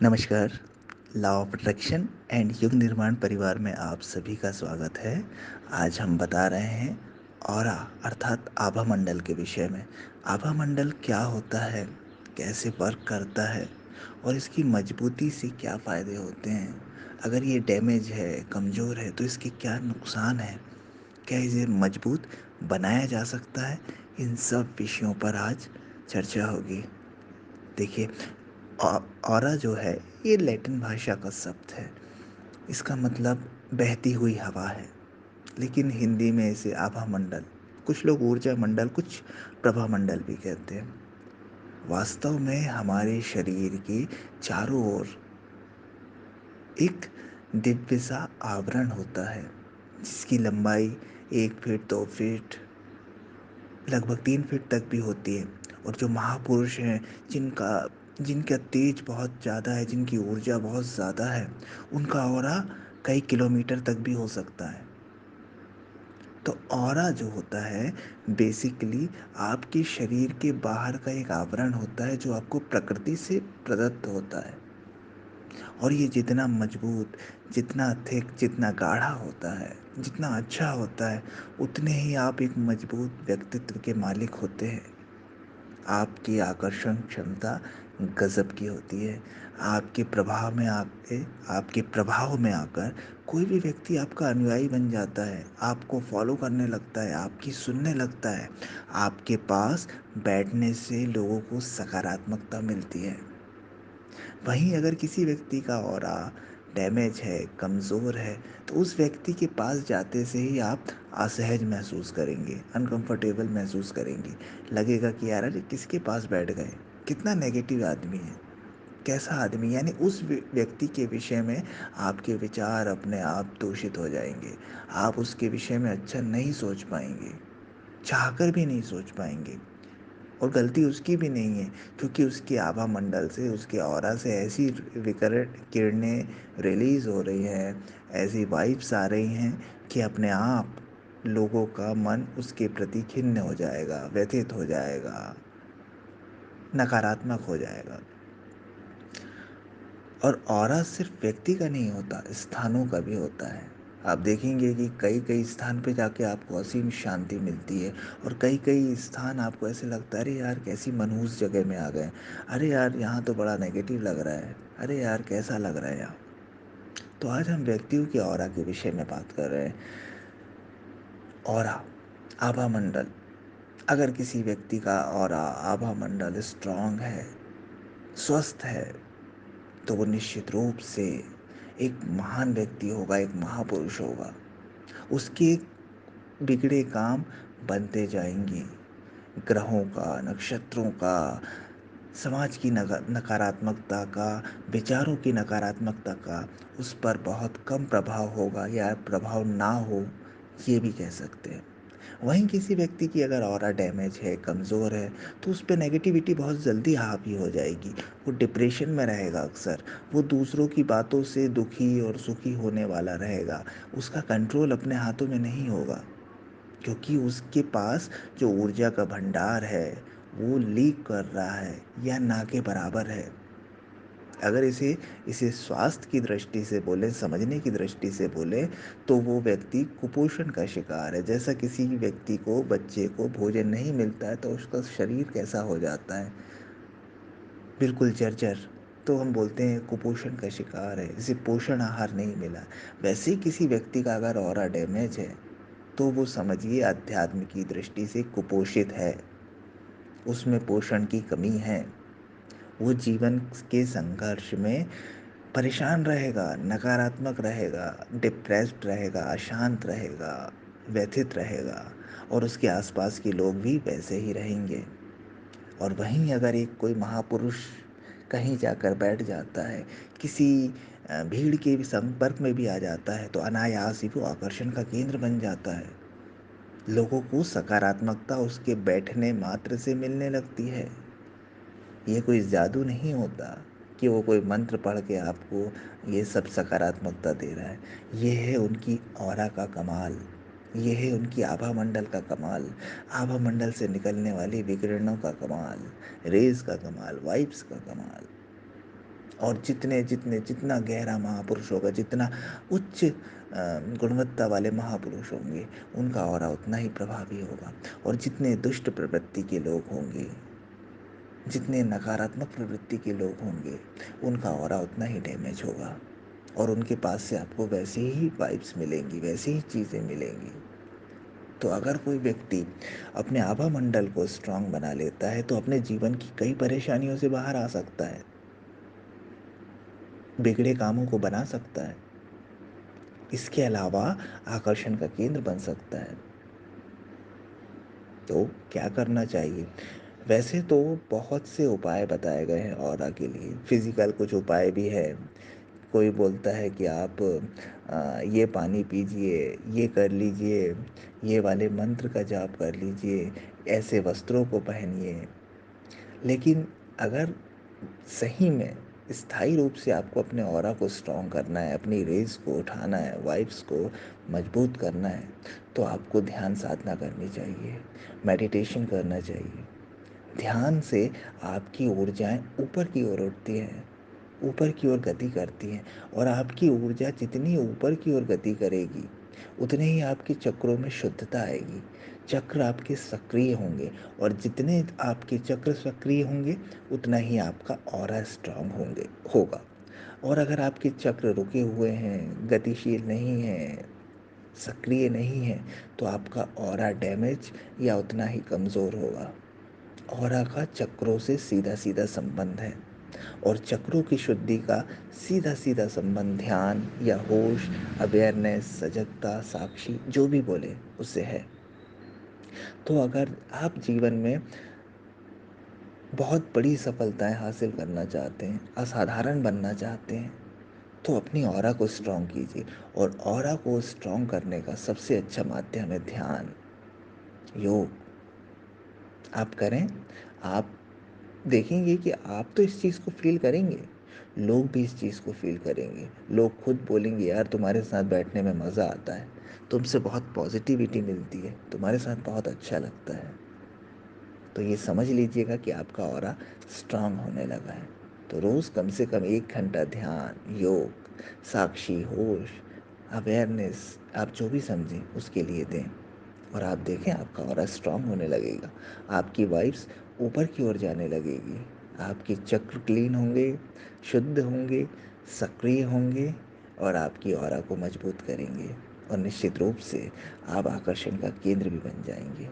नमस्कार। Law of attraction and युग निर्माण परिवार में आप सभी का स्वागत है। आज हम बता रहे हैं ऑरा अर्थात आभा मंडल के विषय में। आभा मंडल क्या होता है, कैसे वर्क करता है और इसकी मजबूती से क्या फ़ायदे होते हैं। अगर ये डैमेज है, कमज़ोर है तो इसके क्या नुकसान हैं, क्या इसे मजबूत बनाया जा सकता है। इन सब विषयों पर आज चर्चा होगी। देखिए, ऑ ऑरा जो है ये लैटिन भाषा का शब्द है। इसका मतलब बहती हुई हवा है, लेकिन हिंदी में इसे आभा मंडल, कुछ लोग ऊर्जा मंडल, कुछ प्रभा मंडल भी कहते हैं। वास्तव में हमारे शरीर के चारों ओर एक दिव्य सा आवरण होता है, जिसकी लंबाई 1 फीट, 2 फीट, लगभग 3 फीट तक भी होती है। और जो महापुरुष हैं, जिनका जिनका तेज बहुत ज़्यादा है, जिनकी ऊर्जा बहुत ज़्यादा है, उनका ऑरा कई किलोमीटर तक भी हो सकता है। तो ऑरा जो होता है, बेसिकली आपके शरीर के बाहर का एक आवरण होता है जो आपको प्रकृति से प्रदत्त होता है। और ये जितना मजबूत, जितना थिक, जितना गाढ़ा होता है, जितना अच्छा होता है, उतने ही आप एक मजबूत व्यक्तित्व के मालिक होते हैं। आपकी आकर्षण क्षमता गज़ब की होती है। आपके प्रभाव में आकर कोई भी व्यक्ति आपका अनुयायी बन जाता है, आपको फ़ॉलो करने लगता है, आपकी सुनने लगता है। आपके पास बैठने से लोगों को सकारात्मकता मिलती है। वहीं अगर किसी व्यक्ति का ऑरा डैमेज है, कमज़ोर है, तो उस व्यक्ति के पास जाते से ही आप असहज महसूस करेंगे, अनकंफर्टेबल महसूस करेंगे। लगेगा कि यार अरे किसके पास बैठ गए, कितना नेगेटिव आदमी है, कैसा आदमी, यानी उस व्यक्ति के विषय में आपके विचार अपने आप दूषित हो जाएंगे। आप उसके विषय में अच्छा नहीं सोच पाएंगे, चाहकर भी नहीं सोच पाएंगे। और गलती उसकी भी नहीं है, क्योंकि उसके आभा मंडल से, उसके ऑरा से ऐसी विकिरण किरणें रिलीज़ हो रही हैं, ऐसी वाइब्स आ रही हैं कि अपने आप लोगों का मन उसके प्रति खिन्न हो जाएगा, व्यथित हो जाएगा, नकारात्मक हो जाएगा। और ऑरा सिर्फ व्यक्ति का नहीं होता, स्थानों का भी होता है। आप देखेंगे कि कई कई स्थान पे जाके आपको असीम शांति मिलती है, और कई कई स्थान आपको ऐसे लगता है अरे यार कैसी मनहूस जगह में आ गए, अरे यार यहाँ तो बड़ा नेगेटिव लग रहा है, अरे यार कैसा लग रहा है यहाँ। तो आज हम व्यक्तियों के ऑरा के विषय में बात कर रहे हैं। ऑरा, आभा मंडल। अगर किसी व्यक्ति का ऑरा, आभा मंडल स्ट्रांग है, स्वस्थ है, तो वो निश्चित रूप से एक महान व्यक्ति होगा, एक महापुरुष होगा। उसके बिगड़े काम बनते जाएंगे। ग्रहों का, नक्षत्रों का, समाज की नकारात्मकता का, विचारों की नकारात्मकता का उस पर बहुत कम प्रभाव होगा, या प्रभाव ना हो, ये भी कह सकते हैं। वहीं किसी व्यक्ति की अगर ऑरा डैमेज है, कमज़ोर है, तो उस पे नेगेटिविटी बहुत जल्दी हावी हो जाएगी। वो डिप्रेशन में रहेगा अक्सर, वो दूसरों की बातों से दुखी और सुखी होने वाला रहेगा। उसका कंट्रोल अपने हाथों में नहीं होगा, क्योंकि उसके पास जो ऊर्जा का भंडार है वो लीक कर रहा है, या ना के बराबर है। अगर इसे इसे स्वास्थ्य की दृष्टि से बोले, समझने की दृष्टि से बोले, तो वो व्यक्ति कुपोषण का शिकार है। जैसा किसी व्यक्ति को, बच्चे को भोजन नहीं मिलता है तो उसका शरीर कैसा हो जाता है, बिल्कुल जर्जर। तो हम बोलते हैं कुपोषण का शिकार है, इसे पोषण आहार नहीं मिला। वैसे ही किसी व्यक्ति का अगर ऑरा डैमेज है, तो वो समझिए अध्यात्म की दृष्टि से कुपोषित है, उसमें पोषण की कमी है। वो जीवन के संघर्ष में परेशान रहेगा, नकारात्मक रहेगा, डिप्रेस्ड रहेगा, अशांत रहेगा, व्यथित रहेगा, और उसके आसपास के लोग भी वैसे ही रहेंगे। और वहीं अगर एक कोई महापुरुष कहीं जाकर बैठ जाता है, किसी भीड़ के भी संपर्क में भी आ जाता है, तो अनायास ही वो आकर्षण का केंद्र बन जाता है। लोगों को सकारात्मकता उसके बैठने मात्र से मिलने लगती है। ये कोई जादू नहीं होता कि वो कोई मंत्र पढ़ के आपको ये सब सकारात्मकता दे रहा है। ये है उनकी ऑरा का कमाल, ये है उनकी आभा मंडल का कमाल, आभा मंडल से निकलने वाली विकिरणों का कमाल, रेज का कमाल, वाइब्स का कमाल। और जितने जितने जितना गहरा महापुरुष होगा, जितना उच्च गुणवत्ता वाले महापुरुष होंगे, उनका ऑरा उतना ही प्रभावी होगा। और जितने दुष्ट प्रवृत्ति के लोग होंगे, जितने नकारात्मक प्रवृत्ति के लोग होंगे, उनका ऑरा उतना ही डैमेज होगा। और उनके पास से आपको वैसे ही वाइब्स मिलेंगी, वैसी ही चीज़ें मिलेंगी। तो अगर कोई व्यक्ति अपने आभा मंडल को स्ट्रांग बना लेता है, तो अपने जीवन की कई परेशानियों से बाहर आ सकता है, बिगड़े कामों को बना सकता है, इसके अलावा आकर्षण का केंद्र बन सकता है। तो क्या करना चाहिए? वैसे तो बहुत से उपाय बताए गए हैं ऑरा के लिए, फिजिकल कुछ उपाय भी है। कोई बोलता है कि आप ये पानी पीजिए, ये कर लीजिए, ये वाले मंत्र का जाप कर लीजिए, ऐसे वस्त्रों को पहनिए। लेकिन अगर सही में स्थायी रूप से आपको अपने ऑरा को स्ट्रॉन्ग करना है, अपनी रेस को उठाना है, वाइब्स को मजबूत करना है, तो आपको ध्यान साधना करनी चाहिए, मेडिटेशन करना चाहिए। ध्यान से आपकी ऊर्जाएं ऊपर की ओर उठती हैं, ऊपर की ओर गति करती हैं। और आपकी ऊर्जा जितनी ऊपर की ओर गति करेगी, उतने ही आपके चक्रों में शुद्धता आएगी, चक्र आपके सक्रिय होंगे। और जितने आपके चक्र सक्रिय होंगे, उतना ही आपका ऑरा स्ट्रांग होगा। और अगर आपके चक्र रुके हुए हैं, गतिशील नहीं हैं, सक्रिय नहीं हैं, तो आपका ऑरा डैमेज या उतना ही कमज़ोर होगा। ऑरा का चक्रों से सीधा सीधा संबंध है, और चक्रों की शुद्धि का सीधा सीधा संबंध ध्यान या होश, अवेयरनेस, सजगता, साक्षी, जो भी बोले उससे है। तो अगर आप जीवन में बहुत बड़ी सफलताएं हासिल करना चाहते हैं, असाधारण बनना चाहते हैं, तो अपनी ऑरा को स्ट्रॉन्ग कीजिए। और ऑरा को स्ट्रॉन्ग करने का सबसे अच्छा माध्यम है ध्यान, योग। आप करें, आप देखेंगे कि आप तो इस चीज़ को फील करेंगे, लोग भी इस चीज़ को फील करेंगे। लोग खुद बोलेंगे, यार तुम्हारे साथ बैठने में मज़ा आता है, तुमसे बहुत पॉजिटिविटी मिलती है, तुम्हारे साथ बहुत अच्छा लगता है। तो ये समझ लीजिएगा कि आपका ऑरा स्ट्रांग होने लगा है। तो रोज़ कम से कम 1 घंटा ध्यान, योग, साक्षी, होश, अवेयरनेस, आप जो भी समझें उसके लिए दें। और आप देखें आपका ऑरा स्ट्रांग होने लगेगा, आपकी वाइब्स ऊपर की ओर जाने लगेगी, आपके चक्र क्लीन होंगे, शुद्ध होंगे, सक्रिय होंगे, और आपकी ऑरा को मजबूत करेंगे। और निश्चित रूप से आप आकर्षण का केंद्र भी बन जाएंगे।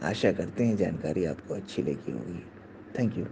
आशा करते हैं जानकारी आपको अच्छी लगी होगी। Thank you.